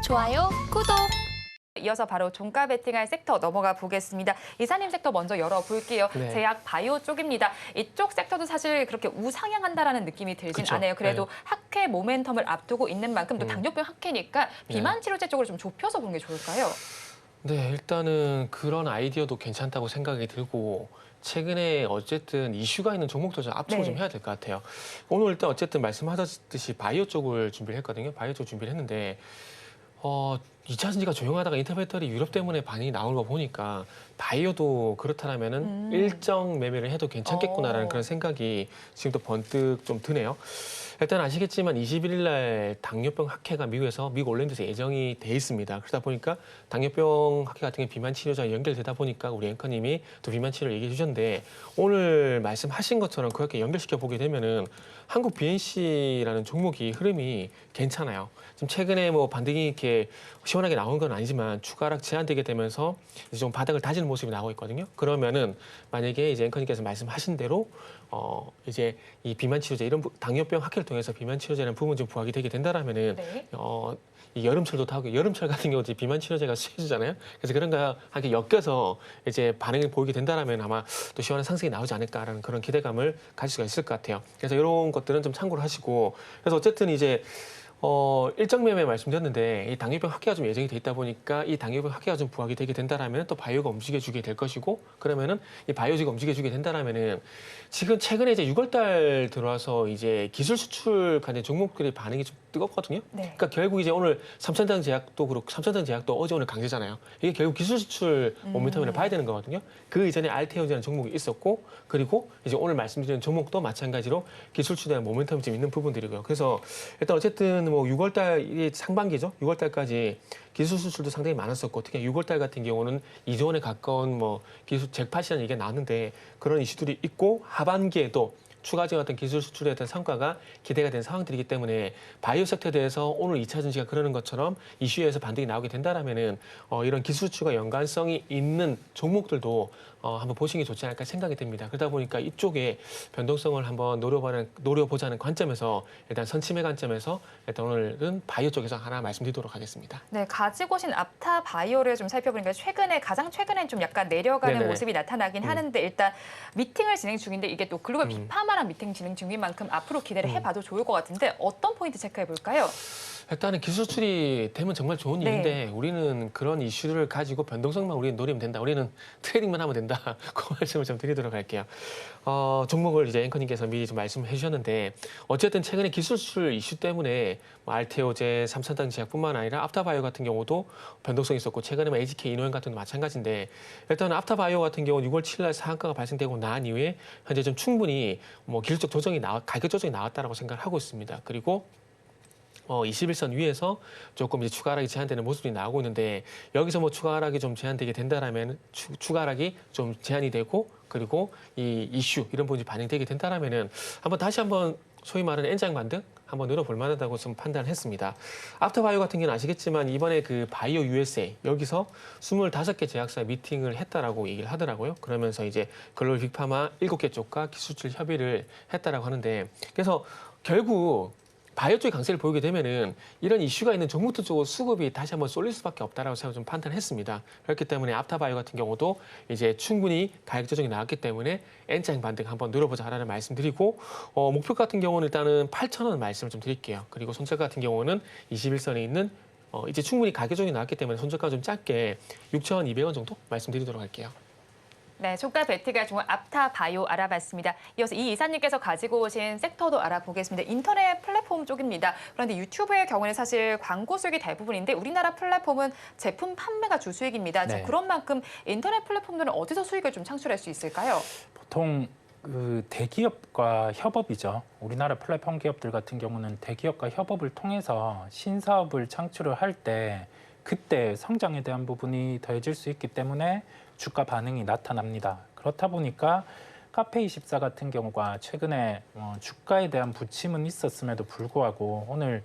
좋아요, 구독. 이어서 바로 종가 베팅할 섹터 넘어가 보겠습니다. 이사님 섹터 먼저 열어볼게요. 네. 제약 바이오 쪽입니다. 이쪽 섹터도 사실 그렇게 우상향한다라는 느낌이 들진 그쵸. 않아요. 그래도 네. 학회 모멘텀을 앞두고 있는 만큼 또 당뇨병 학회니까 비만 치료제 쪽으로 좀 좁혀서 보는 게 좋을까요? 네, 일단은 그런 아이디어도 괜찮다고 생각이 들고 최근에 어쨌든 이슈가 있는 종목도 좀 압축을 네. 좀 해야 될 것 같아요. 오늘 일단 어쨌든 말씀하셨듯이 바이오 쪽을 준비를 했거든요. 바이오 쪽 준비를 했는데 2차 전지가 조용하다가 인터배터리 유럽 때문에 반응이 나오는 거 보니까 바이오도 그렇다면은 일정 매매를 해도 괜찮겠구나라는 그런 생각이 지금도 번뜩 좀 드네요. 일단 아시겠지만 21일 날 당뇨병 학회가 미국 올랜도에서 예정이 돼 있습니다. 그러다 보니까 당뇨병 학회 같은 게 비만 치료제와 연결되다 보니까 우리 앵커님이 또 비만 치료를 얘기해 주셨는데 오늘 말씀하신 것처럼 그렇게 연결시켜 보게 되면은 한국 BNC라는 종목이 흐름이 괜찮아요. 지금 최근에 뭐 반등이 이렇게 시원하게 나온 건 아니지만 추가 하락 제한되게 되면서 이제 좀 바닥을 다지는 모습이 나오고 있거든요. 그러면은 만약에 이제 앵커님께서 말씀하신 대로 이제 이 비만 치료제 이런 당뇨병 학회를 통해서 비만 치료제라는 부분 좀 부각이 되게 된다라면은 네. 이 여름철도 타고 여름철 같은 경우 이제 비만 치료제가 수혜주잖아요. 그래서 그런 거와 함께 엮여서 이제 반응을 보이게 된다라면 아마 또 시원한 상승이 나오지 않을까라는 그런 기대감을 가질 수가 있을 것 같아요. 그래서 이런 것들은 좀 참고를 하시고 그래서 어쨌든 이제 일정 매매 말씀드렸는데 이 당뇨병 학회가 좀 예정이 돼 있다 보니까 이 당뇨병 학회가 좀 부각이 되게 된다라면 또 바이오가 움직여주게 될 것이고 그러면은 이 바이오주가 움직여주게 된다라면은 지금 최근에 이제 6월달 들어와서 이제 기술 수출 관련 종목들의 반응이 좀 뜨겁거든요. 네. 그러니까 결국 이제 오늘 삼천당 제약도 그렇고 삼천당 제약도 어제 오늘 강세잖아요. 이게 결국 기술 수출 모멘텀을 봐야 되는 거거든요. 그 이전에 알테오제라는 종목이 있었고 그리고 이제 오늘 말씀드린 종목도 마찬가지로 기술 수출에 대한 모멘텀이 좀 있는 부분들이고요. 그래서 일단 어쨌든 뭐 6월달 상반기죠. 6월달까지 기술 수출도 상당히 많았었고 특히 6월달 같은 경우는 2조 원에 가까운 뭐 기술 잭팟이라는 얘기가 나왔는데 그런 이슈들이 있고 하반기에도 추가적인 어떤 기술 수출에 대한 성과가 기대가 된 상황들이기 때문에 바이오 섹터에 대해서 오늘 2차 전지가 그러는 것처럼 이슈에서 반등이 나오게 된다라면은 이런 기술 수출과 연관성이 있는 종목들도 한번 보시는 게 좋지 않을까 생각이 듭니다. 그러다 보니까 이쪽에 변동성을 한번 노려보자는 관점에서 일단 선침의 관점에서 일단 오늘은 바이오 쪽에서 하나 말씀드리도록 하겠습니다. 네, 가지고 오신 앞타 바이오를 좀 살펴보니까 가장 최근에 좀 약간 내려가는 네네네. 모습이 나타나긴 하는데 일단 미팅을 진행 중인데 이게 또 글로벌 비파마랑 미팅 진행 중인 만큼 앞으로 기대를 해봐도 좋을 것 같은데 어떤 포인트 체크해 볼까요? 일단은 기술 수출이 되면 정말 좋은 네. 일인데 우리는 그런 이슈를 가지고 변동성만 우리는 노리면 된다. 우리는 트레이딩만 하면 된다. 그 말씀을 좀 드리도록 할게요. 종목을 이제 앵커님께서 미리 좀 말씀해 주셨는데 어쨌든 최근에 기술 수출 이슈 때문에 뭐 알테오제, 삼천당 제약뿐만 아니라 앞타바이오 같은 경우도 변동성이 있었고 최근에 뭐 AGK 이노엠 같은 것도 마찬가지인데 일단 앞타바이오 같은 경우는 6월 7일 날 상한가가 발생되고 난 이후에 현재 좀 충분히 뭐 기술적 가격 조정이 나왔다라고 생각을 하고 있습니다. 그리고 21선 위에서 조금 이제 추가 하락이 제한되는 모습이 나오고 있는데 여기서 뭐 추가 하락이 좀 제한되게 된다라면 추가 하락이 좀 제한이 되고 그리고 이 이슈 이런 부분이 반영되게 된다라면은 다시 한번 소위 말하는 N장 반등 한번 늘어볼 만하다고 좀 판단을 했습니다. 앞터바이오 같은 경우는 아시겠지만 이번에 그 바이오 USA 여기서 25개 제약사 미팅을 했다라고 얘기를 하더라고요. 그러면서 이제 글로벌 빅파마 7개 쪽과 기술출 협의를 했다라고 하는데 그래서 결국 바이오 쪽의 강세를 보이게 되면은 이런 이슈가 있는 종목들 쪽으로 수급이 다시 한번 쏠릴 수밖에 없다라고 제가 좀 판단했습니다. 그렇기 때문에 앞타바이오 같은 경우도 이제 충분히 가격 조정이 나왔기 때문에 N장 반등 한번 늘어보자라는 말씀드리고 목표 같은 경우는 일단은 8,000원 말씀을 좀 드릴게요. 그리고 손절 같은 경우는 21선에 있는 이제 충분히 가격 조정이 나왔기 때문에 손절가 좀 짧게 6,200원 정도 말씀드리도록 할게요. 네, 종가 베팅할 종목 앞타 바이오 알아봤습니다. 이어서 이 이사님께서 가지고 오신 섹터도 알아보겠습니다. 인터넷 플랫폼 쪽입니다. 그런데 유튜브의 경우는 사실 광고 수익이 대부분인데 우리나라 플랫폼은 제품 판매가 주 수익입니다. 네. 그런 만큼 인터넷 플랫폼들은 어디서 수익을 좀 창출할 수 있을까요? 보통 그 대기업과 협업이죠. 우리나라 플랫폼 기업들 같은 경우는 대기업과 협업을 통해서 신사업을 창출을 할 때 그때 성장에 대한 부분이 더해질 수 있기 때문에 주가 반응이 나타납니다. 그렇다 보니까 카페24 같은 경우가 최근에 주가에 대한 부침은 있었음에도 불구하고 오늘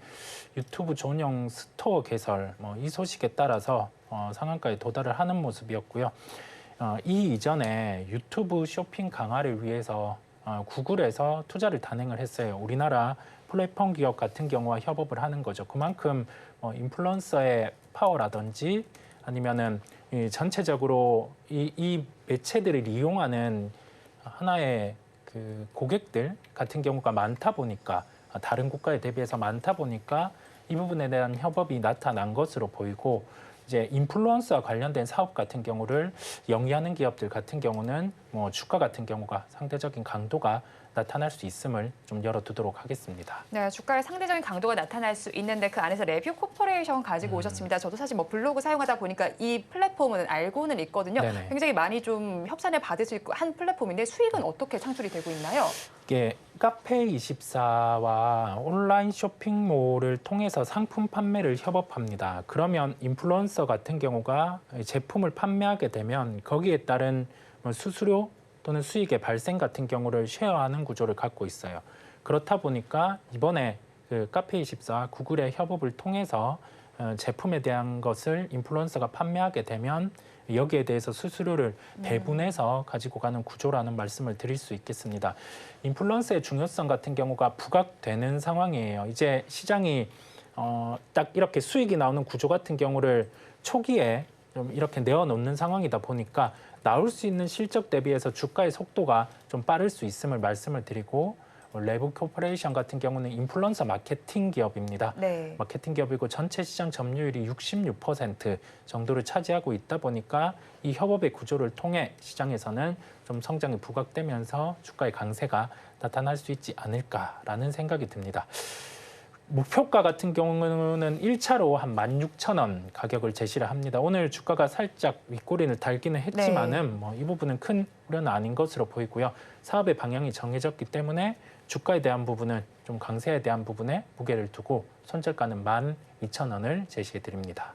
유튜브 전용 스토어 개설 이 소식에 따라서 상한가에 도달을 하는 모습이었고요. 이 이전에 유튜브 쇼핑 강화를 위해서 구글에서 투자를 단행을 했어요. 우리나라 플랫폼 기업 같은 경우와 협업을 하는 거죠. 그만큼 인플루언서의 파워라든지 아니면은 이 전체적으로 이 매체들을 이용하는 하나의 그 고객들 같은 경우가 많다 보니까 다른 국가에 대비해서 많다 보니까 이 부분에 대한 협업이 나타난 것으로 보이고 이제 인플루언서와 관련된 사업 같은 경우를 영위하는 기업들 같은 경우는 뭐 주가 같은 경우가 상대적인 강도가 나타날 수 있음을 좀 열어두도록 하겠습니다. 네, 주가의 상대적인 강도가 나타날 수 있는데 그 안에서 레뷰 코퍼레이션 가지고 오셨습니다. 저도 사실 뭐 블로그 사용하다 보니까 이 플랫폼은 알고는 있거든요. 네네. 굉장히 많이 좀 협찬을 받을 수 있고 한 플랫폼인데 수익은 어떻게 창출이 되고 있나요? 이게 카페24와 온라인 쇼핑몰을 통해서 상품 판매를 협업합니다. 그러면 인플루언서 같은 경우가 제품을 판매하게 되면 거기에 따른 수수료 또는 수익의 발생 같은 경우를 쉐어하는 구조를 갖고 있어요. 그렇다 보니까 이번에 그 카페24와 구글의 협업을 통해서 제품에 대한 것을 인플루언서가 판매하게 되면 여기에 대해서 수수료를 배분해서 가지고 가는 구조라는 말씀을 드릴 수 있겠습니다. 인플루언서의 중요성 같은 경우가 부각되는 상황이에요. 이제 시장이 딱 이렇게 수익이 나오는 구조 같은 경우를 초기에 좀 이렇게 내어놓는 상황이다 보니까 나올 수 있는 실적 대비해서 주가의 속도가 좀 빠를 수 있음을 말씀을 드리고 레브 코퍼레이션 같은 경우는 인플루언서 마케팅 기업입니다. 네. 마케팅 기업이고 전체 시장 점유율이 66% 정도를 차지하고 있다 보니까 이 협업의 구조를 통해 시장에서는 좀 성장이 부각되면서 주가의 강세가 나타날 수 있지 않을까라는 생각이 듭니다. 목표가 같은 경우는 1차로 한 16,000원 가격을 제시를 합니다. 오늘 주가가 살짝 윗꼬리를 달기는 했지만은 뭐 이 부분은 큰 우려는 아닌 것으로 보이고요. 사업의 방향이 정해졌기 때문에 주가에 대한 부분은 좀 강세에 대한 부분에 무게를 두고 손절가는 12,000원을 제시해 드립니다.